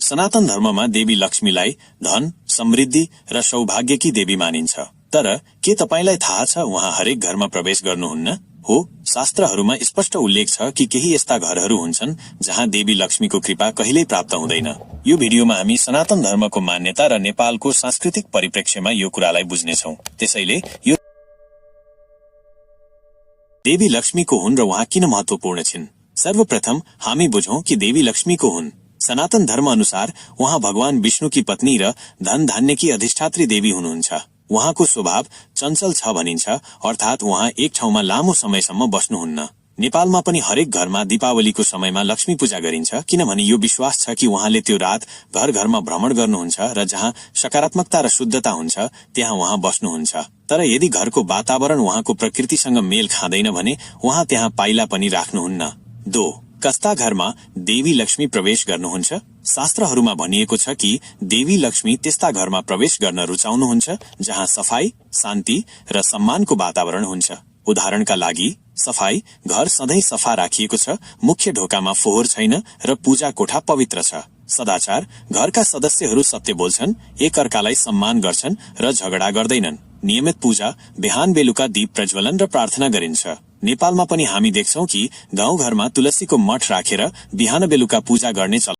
सनातन धर्ममा देवी लक्ष्मीलाई धन, समृद्धि र सौभाग्यकी देवी मानिन्छ। तर के तपाईलाई थाहा छ उहाँ हरेक घरमा प्रवेश गर्नुहुन्न? हो, शास्त्रहरूमा स्पष्ट उल्लेख छ कि केही यस्ता घरहरू हुन्छन् जहाँ देवी लक्ष्मीको कृपा कहिल्यै प्राप्त हुँदैन। यो भिडियोमा हामी सनातन धर्मको मान्यता र नेपालको सांस्कृतिक परिप्रेक्ष्यमा यो कुरालाई बुझ्नेछौं। त्यसैले यो देवी लक्ष्मीको हुन् र उहाँ किन महत्वपूर्ण छिन्। सर्वप्रथम हामी बुझौं कि देवी लक्ष्मीको हुन्। सनातन धर्म अनुसार उहाँ भगवान विष्णुकी पत्नी र धन धान्यकी अधिष्ठात्री देवी हुनुहुन्छ। उहाँको स्वभाव चञ्चल छ भनिन्छ, अर्थात उहाँ एक ठाउँमा लामो समयसम्म बस्नुहुन्न। नेपालमा पनि हरेक घरमा दीपावलीको समयमा लक्ष्मी पूजा गरिन्छ, किनभने यो विश्वास छ कि उहाँले त्यो रात घर घरमा भ्रमण गर्नुहुन्छ र जहाँ सकारात्मकता र शुद्धता हुन्छ त्यहाँ उहाँ बस्नुहुन्छ। तर यदि घरको वातावरण उहाँको प्रकृतिसँग मेल खाँदैन भने उहाँ त्यहाँ पाइला पनि राख्नुहुन्न। 2. कस्ता घरमा देवी लक्ष्मी प्रवेश गर्नुहुन्छ? शास्त्रहरूमा भनिएको छ कि देवी लक्ष्मी त्यस्ता घरमा प्रवेश गर्न रुचाउनुहुन्छ जहाँ सफाई, शान्ति र सम्मानको वातावरण हुन्छ। उदाहरणका लागि, सफाई, घर सधैँ सफा राखिएको छ, मुख्य ढोकामा फोहोर छैन र पूजा कोठा पवित्र छ। सदाचार, घरका सदस्यहरू सत्य बोल्छन्, एक अर्कालाई सम्मान गर्छन् र झगडा गर्दैनन्। नियमित पूजा, बिहान बेलुका दीप प्रज्वलन र प्रार्थना गरिन्छ। नेपालमा पनि हामी देख्छौं कि गाउँघरमा तुलसीको मठ राखेर बिहान बेलुका पूजा गर्ने